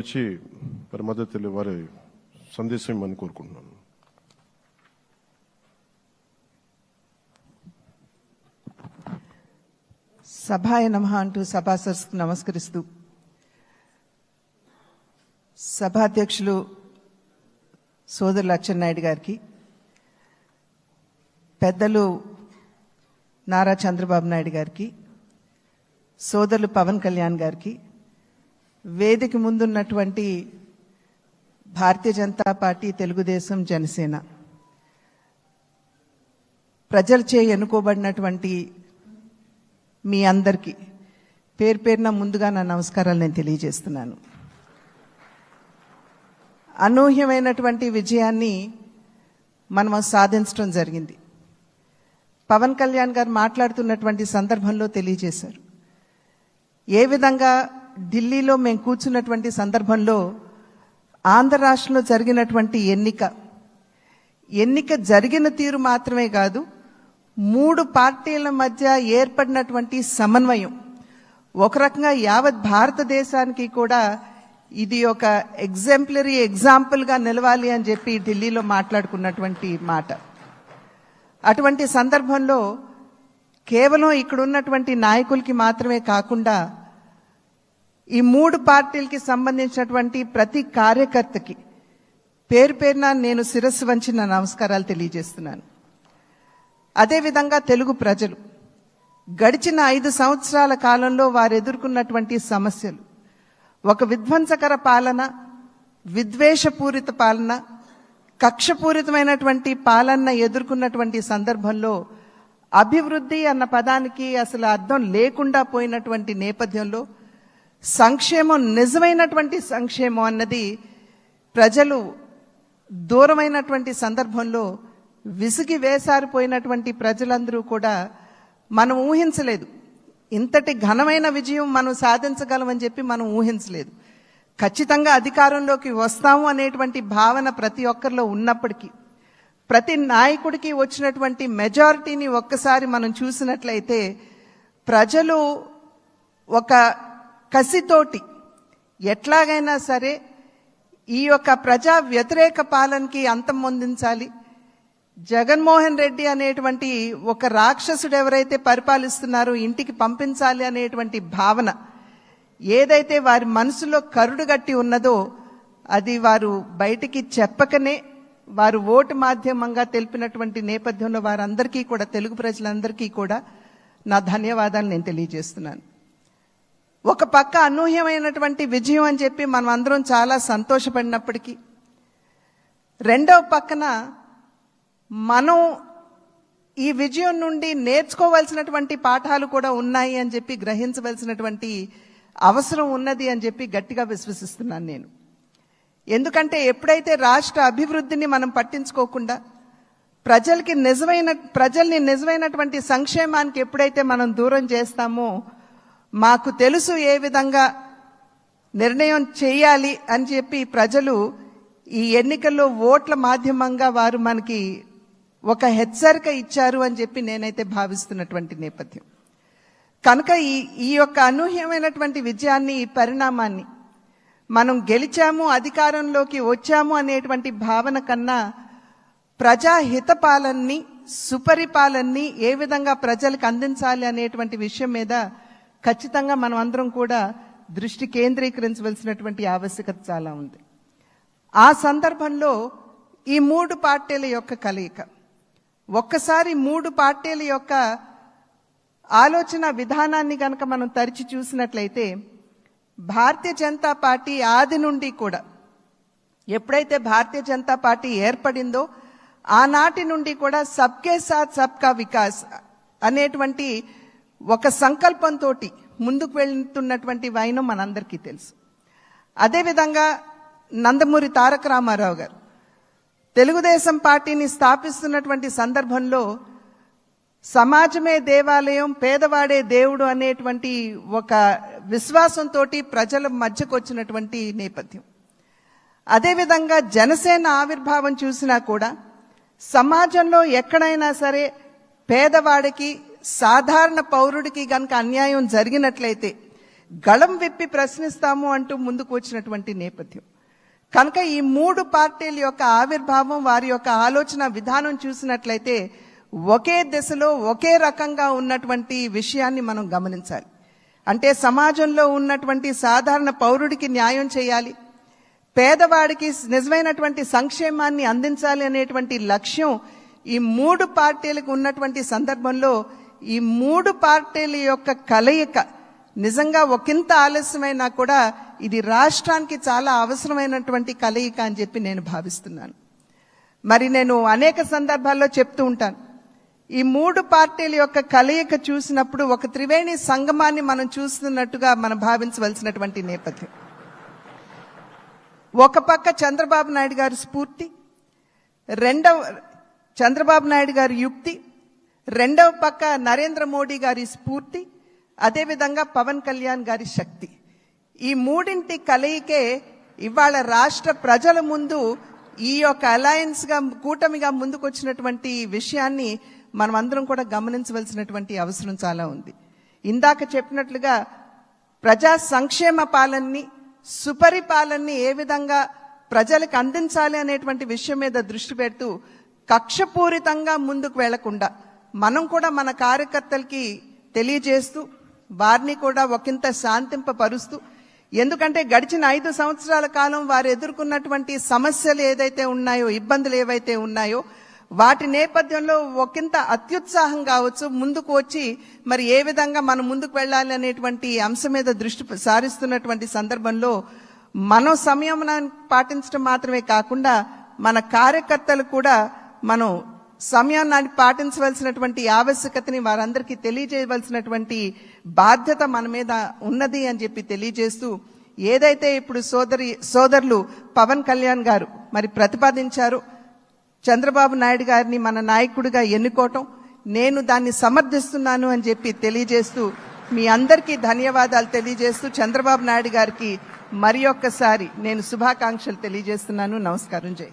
వచ్చి మరి మద్దతు తెలియ వారి సందేశం ఇవ్వమని కోరుకుంటున్నాను. సభాయ నమః అంటూ సభాసదస్సుకు నమస్కరిస్తూ సభాధ్యక్షులు సోదరులు అచ్చెన్నాయుడు గారికి, పెద్దలు నారా చంద్రబాబు నాయుడు గారికి, సోదరులు పవన్ కళ్యాణ్ గారికి, వేదిక ముందున్నటువంటి భారతీయ జనతా పార్టీ, తెలుగుదేశం, జనసేన ప్రజలచే ఎన్నుకోబడినటువంటి మీ అందరికీ పేరు పేరున ముందుగా నా నమస్కారాలు నేను తెలియజేస్తున్నాను. అనూహ్యమైనటువంటి విజయాన్ని మనం సాధించడం జరిగింది. పవన్ కళ్యాణ్ గారు మాట్లాడుతున్నటువంటి సందర్భంలో తెలియజేశారు. ఏ విధంగా ఢిల్లీలో మేము కూర్చున్నటువంటి సందర్భంలో ఆంధ్ర రాష్ట్రంలో జరిగినటువంటి ఎన్నిక జరిగిన తీరు మాత్రమే కాదు, 3 పార్టీల మధ్య ఏర్పడినటువంటి సమన్వయం ఒక రకంగా యావత్ భారతదేశానికి కూడా ఇది ఒక ఎగ్జాంపుల్గా నిలవాలి అని చెప్పి ఢిల్లీలో మాట్లాడుకున్నటువంటి మాట. అటువంటి సందర్భంలో కేవలం ఇక్కడ ఉన్నటువంటి నాయకులకి మాత్రమే కాకుండా ఈ 3 పార్టీలకి సంబంధించినటువంటి ప్రతి కార్యకర్తకి పేరు పేరున నేను శిరస్సు వంచి నా నమస్కారాలు తెలియజేస్తున్నాను. అదేవిధంగా తెలుగు ప్రజలు గడిచిన 5 సంవత్సరాల కాలంలో వారు ఎదుర్కొన్నటువంటి సమస్యలు, ఒక విధ్వంసకర పాలన, విద్వేషపూరిత పాలన, కక్షపూరితమైనటువంటి పాలన ఎదుర్కొన్నటువంటి సందర్భంలో అభివృద్ధి అన్న పదానికి అసలు అర్థం లేకుండా పోయినటువంటి నేపథ్యంలో సంక్షేమం, నిజమైనటువంటి సంక్షేమం అన్నది ప్రజలు దూరమైనటువంటి సందర్భంలో విసిగి వేసారిపోయినటువంటి ప్రజలందరూ కూడా మనం ఊహించలేదు. ఇంతటి ఘనమైన విజయం మనం సాధించగలమని చెప్పి మనం ఊహించలేదు. ఖచ్చితంగా అధికారంలోకి వస్తాము అనేటువంటి భావన ప్రతి ఒక్కరిలో ఉన్నప్పటికీ, ప్రతి నాయకుడికి వచ్చినటువంటి మెజారిటీని ఒక్కసారి మనం చూసినట్లయితే ప్రజలు ఒక కసితోటి ఎట్లాగైనా సరే ఈ యొక్క ప్రజా వ్యతిరేక పాలనకి అంతం పొందించాలి, జగన్మోహన్ రెడ్డి అనేటువంటి ఒక రాక్షసుడు ఎవరైతే పరిపాలిస్తున్నారో ఇంటికి పంపించాలి అనేటువంటి భావన ఏదైతే వారి మనసులో కరుడుగట్టి ఉన్నదో అది వారు బయటికి చెప్పకనే వారు ఓటు మాధ్యమంగా తెలిపినటువంటి నేపథ్యంలో వారందరికీ కూడా, తెలుగు ప్రజలందరికీ కూడా నా ధన్యవాదాలు నేను తెలియజేస్తున్నాను. ఒక పక్క అనూహ్యమైనటువంటి విజయం అని చెప్పి మనం అందరం చాలా సంతోషపడినప్పటికీ, రెండవ పక్కన మనం ఈ విజయం నుండి నేర్చుకోవాల్సినటువంటి పాఠాలు కూడా ఉన్నాయి అని చెప్పి గ్రహించవలసినటువంటి అవసరం ఉన్నది అని చెప్పి గట్టిగా విశ్వసిస్తున్నాను నేను. ఎందుకంటే ఎప్పుడైతే రాష్ట్ర అభివృద్ధిని మనం పట్టించుకోకుండా ప్రజల్ని నిజమైనటువంటి సంక్షేమానికి ఎప్పుడైతే మనం దూరం చేస్తామో, మాకు తెలుసు ఏ విధంగా నిర్ణయం చేయాలి అని చెప్పి ప్రజలు ఈ ఎన్నికల్లో ఓట్ల మాధ్యమంగా వారు మనకి ఒక హెచ్చరిక ఇచ్చారు అని చెప్పి నేనైతే భావిస్తున్నటువంటి నేపథ్యం. కనుక ఈ యొక్క అనూహ్యమైనటువంటి విజయాన్ని, ఈ పరిణామాన్ని మనం గెలిచాము, అధికారంలోకి వచ్చాము అనేటువంటి భావన కన్నా ప్రజాహిత పాలనని, సుపరిపాలనని ఏ విధంగా ప్రజలకు అందించాలి అనేటువంటి విషయం మీద ఖచ్చితంగా మనం అందరం కూడా దృష్టి కేంద్రీకరించవలసినటువంటి ఆవశ్యకత చాలా ఉంది. ఆ సందర్భంలో ఈ 3 పార్టీల యొక్క కలయిక, ఒక్కసారి 3 పార్టీల యొక్క ఆలోచన విధానాన్ని కనుక మనం తరిచి చూసినట్లయితే, భారతీయ జనతా పార్టీ ఆది నుండి కూడా, ఎప్పుడైతే భారతీయ జనతా పార్టీ ఏర్పడిందో ఆనాటి నుండి కూడా సబ్కే సాత్ సబ్కా వికాస్ అనేటువంటి ఒక సంకల్పంతో ముందుకు వెళ్తున్నటువంటి వైనం మనందరికీ తెలుసు. అదేవిధంగా నందమూరి తారక రామారావు గారు తెలుగుదేశం పార్టీని స్థాపిస్తున్నటువంటి సందర్భంలో సమాజమే దేవాలయం, పేదవాడే దేవుడు అనేటువంటి ఒక విశ్వాసంతో ప్రజల మధ్యకు వచ్చినటువంటి నేపథ్యం. అదేవిధంగా జనసేన ఆవిర్భావం చూసినా కూడా సమాజంలో ఎక్కడైనా సరే పేదవాడికి, సాధారణ పౌరుడికి గనక అన్యాయం జరిగినట్లయితే గళం విప్పి ప్రశ్నిస్తాము అంటూ ముందుకు వచ్చినటువంటి నేపథ్యం. కనుక ఈ 3 పార్టీల యొక్క ఆవిర్భావం, వారి యొక్క ఆలోచన విధానం చూసినట్లయితే ఒకే దిశలో ఒకే రకంగా ఉన్నటువంటి విషయాన్ని మనం గమనించాలి. అంటే సమాజంలో ఉన్నటువంటి సాధారణ పౌరుడికి న్యాయం చేయాలి, పేదవాడికి నిజమైనటువంటి సంక్షేమాన్ని అందించాలి అనేటువంటి లక్ష్యం ఈ 3 పార్టీలకు ఉన్నటువంటి సందర్భంలో ఈ 3 పార్టీల యొక్క కలయిక నిజంగా ఒకంత ఆలస్యమైనా కూడా ఇది రాష్ట్రానికి చాలా అవసరమైనటువంటి కలయిక అని చెప్పి నేను భావిస్తున్నాను. మరి నేను అనేక సందర్భాల్లో చెప్తూ ఉంటాను, ఈ 3 పార్టీల యొక్క కలయిక చూసినప్పుడు ఒక త్రివేణి సంగమాన్ని మనం చూస్తున్నట్టుగా మనం భావించవలసినటువంటి నేపథ్యం. ఒక పక్క చంద్రబాబు నాయుడు గారి స్ఫూర్తి, చంద్రబాబు నాయుడు గారి యుక్తి, రెండవ పక్క నరేంద్ర మోడీ గారి స్ఫూర్తి, అదేవిధంగా పవన్ కళ్యాణ్ గారి శక్తి. ఈ మూడింటి కలయికే ఇవాళ రాష్ట్ర ప్రజల ముందు ఈ యొక్క అలయన్స్ గా, కూటమిగా ముందుకు వచ్చినటువంటి విషయాన్ని మనం అందరం కూడా గమనించవలసినటువంటి అవసరం చాలా ఉంది. ఇందాక చెప్పినట్లుగా ప్రజా సంక్షేమ పాలనని, సుపరిపాలనని ఏ విధంగా ప్రజలకు అందించాలి అనేటువంటి విషయం మీద దృష్టి పెడుతూ కక్షపూరితంగా ముందుకు వెళ్లకుండా మనం కూడా మన కార్యకర్తలకి తెలియజేస్తూ వారిని కూడా ఒకంత శాంతింపపరుస్తూ, ఎందుకంటే గడిచిన 5 సంవత్సరాల కాలం వారు ఎదుర్కొన్నటువంటి సమస్యలు ఏదైతే ఉన్నాయో, ఇబ్బందులు ఏవైతే ఉన్నాయో వాటి నేపథ్యంలో ఒకంత అత్యుత్సాహం కావచ్చు ముందుకు వచ్చి మరి ఏ విధంగా మనం ముందుకు వెళ్ళాలి అనేటువంటి అంశం మీద దృష్టి సారిస్తున్నటువంటి సందర్భంలో మనం సంయమనాన్ని పాటించడం మాత్రమే కాకుండా మన కార్యకర్తలు కూడా మనం సంయమనాన్ని పాటించవలసినటువంటి ఆవశ్యకతని వారందరికీ తెలియజేయవలసినటువంటి బాధ్యత మన మీద ఉన్నది అని చెప్పి తెలియజేస్తూ, ఏదైతే ఇప్పుడు సోదరులు పవన్ కళ్యాణ్ గారు మరి ప్రతిపాదించారు, చంద్రబాబు నాయుడు గారిని మన నాయకుడిగా ఎన్నుకోవటం, నేను దాన్ని సమర్థిస్తున్నాను అని చెప్పి తెలియజేస్తూ మీ అందరికీ ధన్యవాదాలు తెలియజేస్తూ చంద్రబాబు నాయుడు గారికి మరి ఒక్కసారి నేను శుభాకాంక్షలు తెలియజేస్తున్నాను. నమస్కారం. జై.